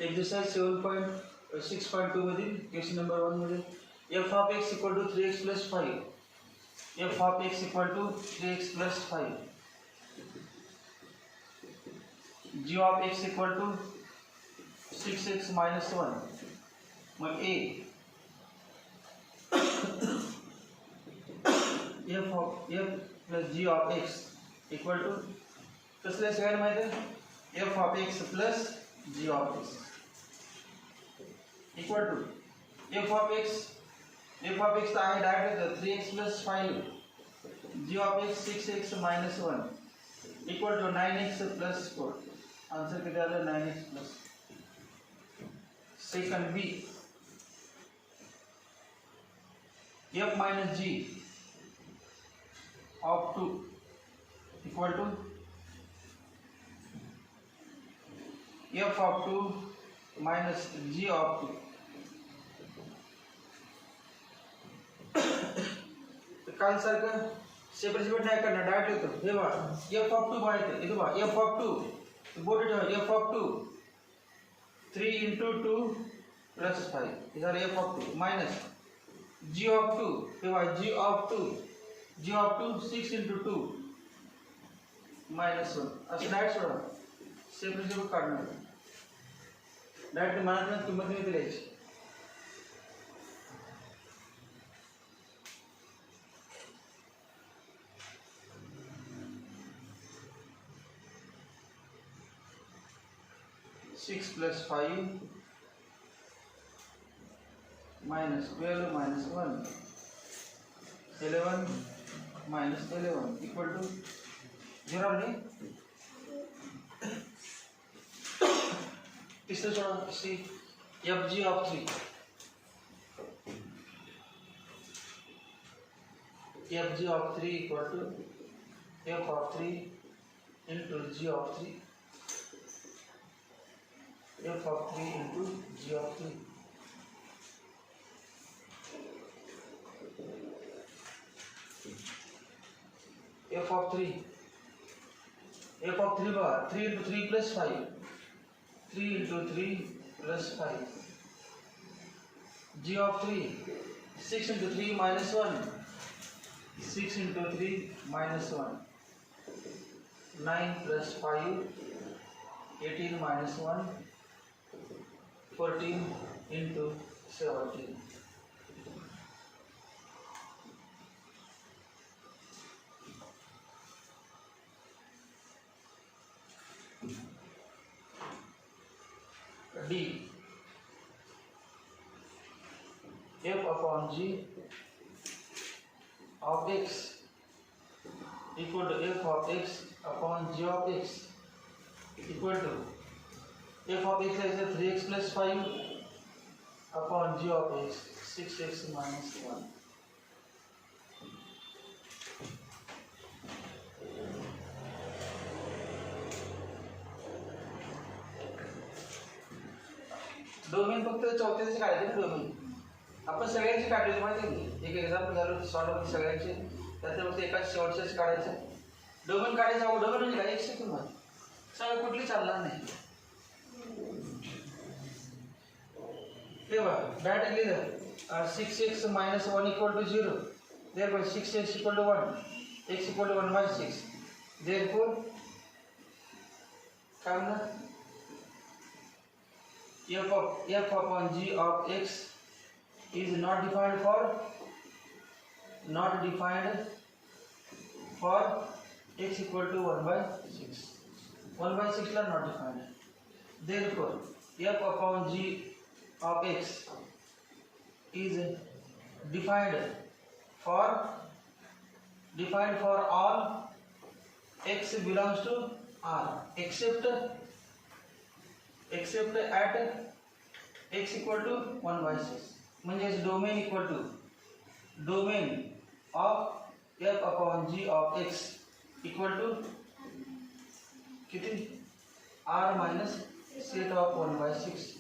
Exercise 7.6.2 मधील question number 1 मध्ये f of x equal to 3x plus 5 f of x equal to 3x plus 5 g of x equal to 6x minus 1 मग a f of f plus g of x equal to कसले सगळ्यांना माहिती आहे f of x plus g of x equal to f of x तर आहे direct 3x plus 5 g of x 6x minus 1 equal to 9x plus 4 answer किती आलं 9x plus second b f minus g of 2 equal to f of 2 minus g of 2 काल सारखं separate नाही करणार direct होतं हे बघा f of 2 माहिती इथं बघा f of 2 बोर्ड ठेवा f of 2 3 into 2 plus 5 हे झालं f of 2 minus g of 2 हे बघा g of 2 6 into 2 minus 1 असं डायरेक्ट सोडा सेपरेट काढणार डायरेक्ट मनात किंमत नाही दिल्याची 6 plus 5 minus 12 minus 1 11 minus 11 equal to 0 नहीं तीसरा छोड़ा C f g of 3 f g of 3 equal to f of 3 into g of 3 f of 3 into g of 3 f of 3 bar 3 into 3 plus 5 3 into 3 plus 5 g of 3 6 into 3 minus 1 6 into 3 minus 1 9 plus 5 18 minus 1 14 into 17 D f upon g of x equal to f of x upon g of x equal to f of x is 3x plus 5 upon g of x 6x minus 1 domain फक्त चौथ्याचे काढायचे ना domain आपण सगळ्यांची काढली माहिती आहे एक example झालं सॉल्व्ह सगळ्यांचे त्यातले फक्त एकाच शेवटच्याच काढायचं डोमेन काढायचं डोमेन म्हणजे काय एक सेकंड मध्ये सगळं कुठली चालणार नाही हे बघा डायरेक्ट लिहिलं 6x minus 1 equal to 0 therefore 6x equal to 1 x equal to 1 by 6 therefore काय म्हणणार f upon g of x is not defined for x equal to 1 by 6 1 by 6 ला not defined therefore f upon g of x is defined for all x belongs to R except at x equal to 1 by 6 म्हणजे domain equal to domain of f upon g of x equal to किती R minus set of 1 by 6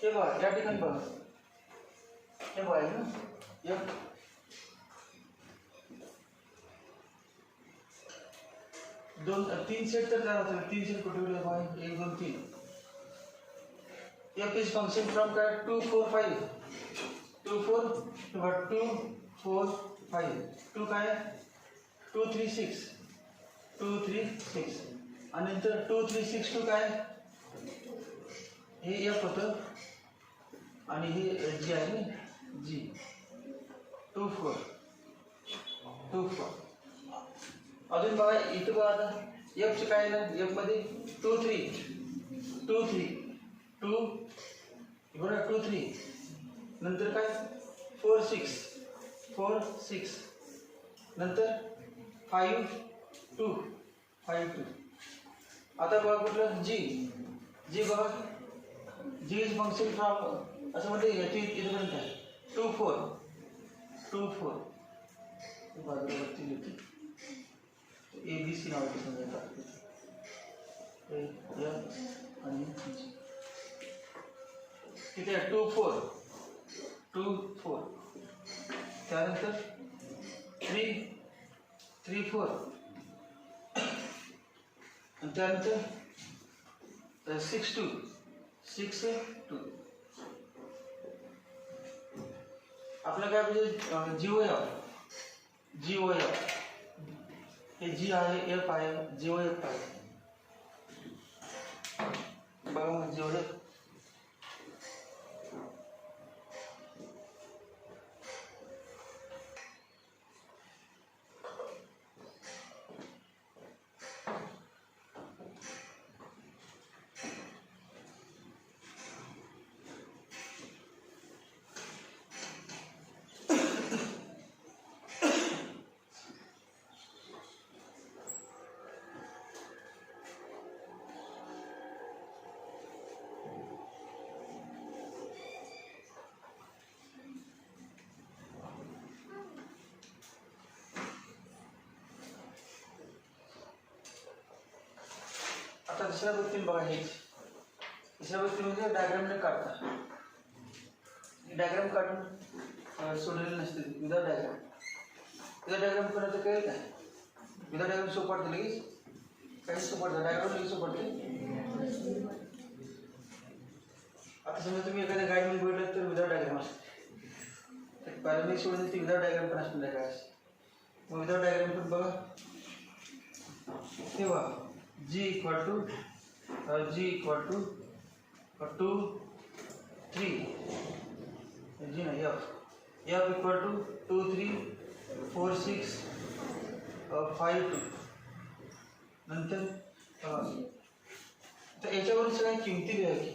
हे बघा या ठिकाणी बघा, हे बघा आहे ना एफ, तीन सेट तर तयार होतील. तीन सेट कुठे कुठे बघा, 1 2 3. एफ इज फंक्शन फ्रॉम काय 2 4 5, 2 4 2 4 5, 2 काय 2 3 6, 2 3 6 आणि नंतर 2 3 6 2 काय हे एफ होतं आणि हे जी आहे ना जी 2 4 2 4. अजून बघा इथं बघा आता एफचे काय ना, एफ मध्ये 2 3 2 3 2 बघा 2 3 नंतर काय 4 6 4 6 नंतर 5 2 5 2. आता बघा कुठलं जी, जी बघा जी इज फंक्शन फ्रॉम असं म्हणते याची इथपर्यंत आहे 2 4 2 4 बाजूला वरती लिहिते ए बी सी नावाची समजा ए आणि जी किती आहे 2 4 2 4. त्यानंतर 3 3 4 आणि त्यानंतर 6 2 6 2. आपलं काय म्हणजे जी ओ एफ हे जी आहे एफ आहे जी ओ एफ आहे बघा जी ओ एफ. आता दुसऱ्या गोष्टी बघा हेच, दुसऱ्या गोष्टी म्हणजे डायग्रामने काढता, डायग्राम काढून सोडलेले नसते विदाउट डायग्राम. विदाउट डायग्राम कोणाचं कळेल काय, विदाउट डायग्राम सोपं पडतं लगेच, काहीच सोपं पडतं डायग्राम लगेच सोपं पडते. आता समजा तुम्ही एखाद्या गाडीमध्ये बघितलं तर विदाउट डायग्राम असते, तर प्राथमिक सोडून ती विदाउट डायग्राम पण असते काय असते. मग विदाउट डायग्राम पण बघा तेव्हा G equal to 2 3 जी ना F equal to 2 3 4 6 5 2. नंतर तर याच्यावरून सगळ्या किमती लिहायची.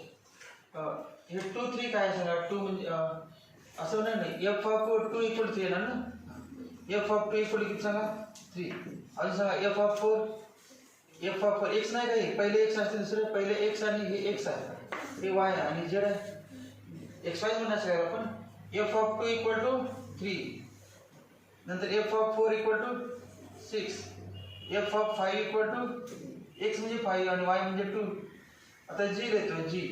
हे 2 3 काय सांगा 2 म्हणजे असं होणार नाही F of 2 equal 3 येणार ना. F of 2 equal किती सांगा 3. अजून सांगा F of 4 F of x नाही काही पहिले एक्स असते दुसरं पहिले एक्स आणि हे एक्स आहे हे वाय आणि झेड आहे एक्स वाय म्हणायचं काय आपण एफ ऑफ 2 इक्वल टू 3 नंतर F of 4 equal to 6 F of 5 equal to X म्हणजे 5 आणि वाय म्हणजे 2. आता जी लिहितो जी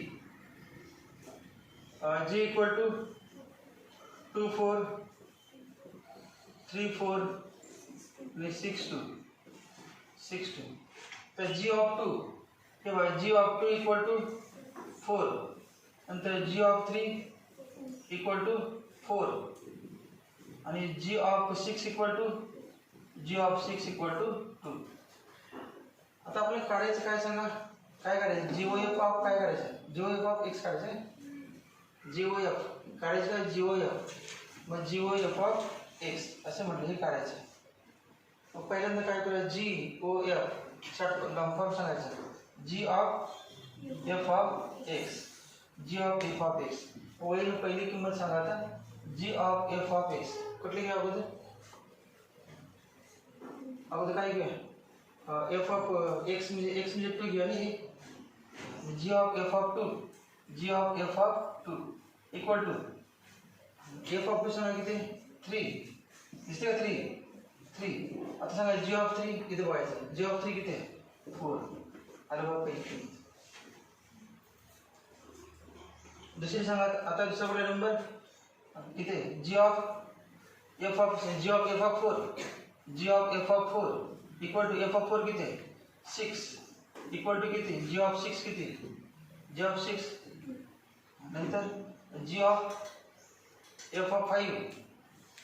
जी इक्वल टू 2 4 3 4 आणि 6 2. तर जी ऑफ 2 हे बघा जी ऑफ 2 इक्वल टू 4 नंतर जी ऑफ 3 इक्वल टू 4 आणि जी ऑफ 6 इक्वल टू 2. आता आपल्याला काढायचं काय सांगा काय काढायचं जी ओ एफ ऑफ काय काढायचं जी ओ एफ ऑफ एक्स काढायचं जी ओ एफ काढायचं काय जी ओ एफ मग g o f of x असं म्हटलं हे काढायचं. मग पहिल्यांदा काय करूया g o f short form सांगायचं g of f of x g of f of x. ओळीला पहिली किंमत सांगा आता g of f of x कुठली घ्या अगोदर काय घेऊया एफ ऑफ एक्स म्हणजे 2 घेऊया आणि g of f of 2 equal to f of 2 सांगा किती 3 दिसते का 3. आता सांगा जी ऑफ 3 किती बघायचं जी ऑफ 3 किती आहे 4. आलं बघा पहिली दुसरी सांगा आता दुसरा कुठला नंबर किती आहे g of f of 4 g of f of 4 equal to f of 4 किती आहे 6 इक्वल टू किती जी ऑफ 6 किती जी ऑफ 6 नंतर g of f of 5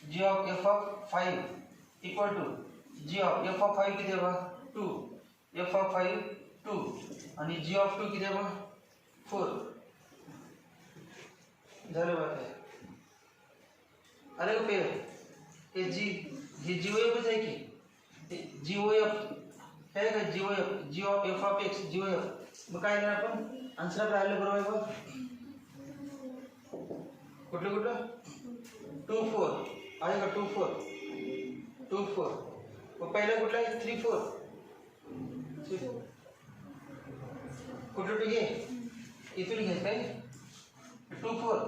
g of f of 5 equal to g of f of 5 किती आहे बा 2 एफ ऑफ 5 2 आणि g of 2 किती आहे बा 4 झालं बा काय अरे पे हे जीओएफच आहे की जीओएफ आहे का जीओएफ जी ऑफ एफ ऑफ एक्स जीओएफ मग काय करणार आपण आन्सर राहिलं बरोबर आहे बघ कुठलं 2 4 आहे का 2 4 मग पहिला कुठला आहे 3 4 कुठलं टू घे इथून घे काय 2 4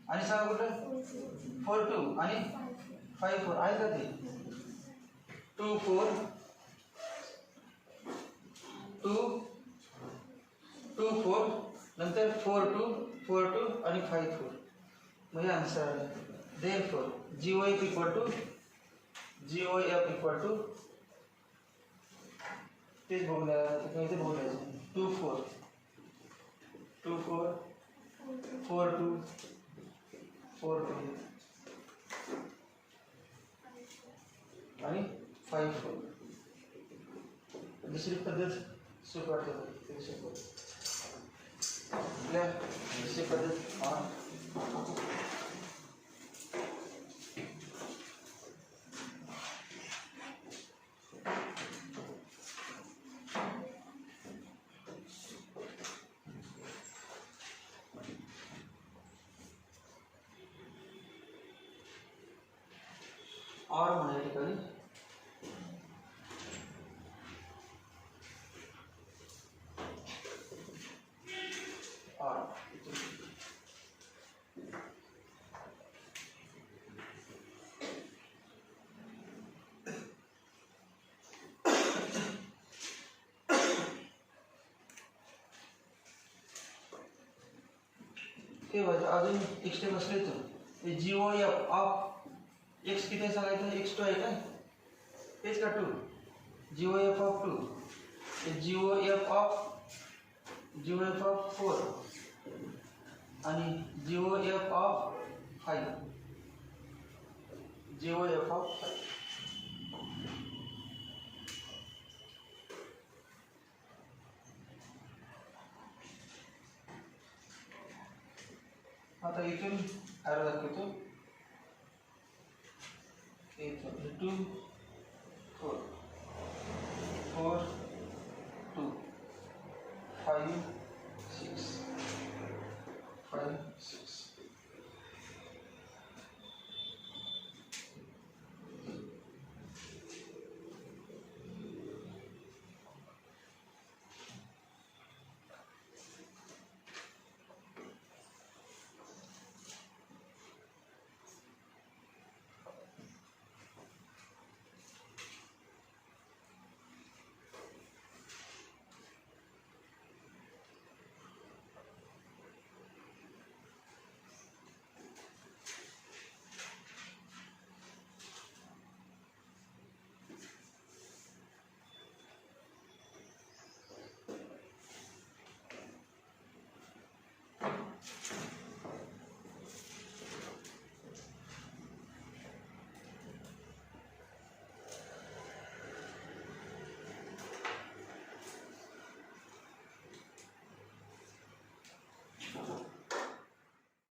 आणि सांगा कुठलं 4 2 आणि 5 4 आहे का ते 2 4 2 4 नंतर 4 2 आणि 5 4 म्हणजे आन्सर आहे देअरफॉर जीओएफ इक्वल टू तेच बघूया इथे बघूयाचं 2 4 4 2 4 2 आणि 5 4 दुसरी पद्धत सोपी वाटते दुसरी पद्धत और म्हणा या ठिकाणी ते बघा अजून एक स्टेप असले तर जीओएफ ऑफ एक्स किती सांगायचं एक्स 2 आहे का तेच का 2 जीओएफ ऑफ 2 जीओएफ ऑफ 4 आणि जीओएफ ऑफ 5 जीओएफ ऑफ 5 आता इथून ॲरो दाखवतो 2 4 4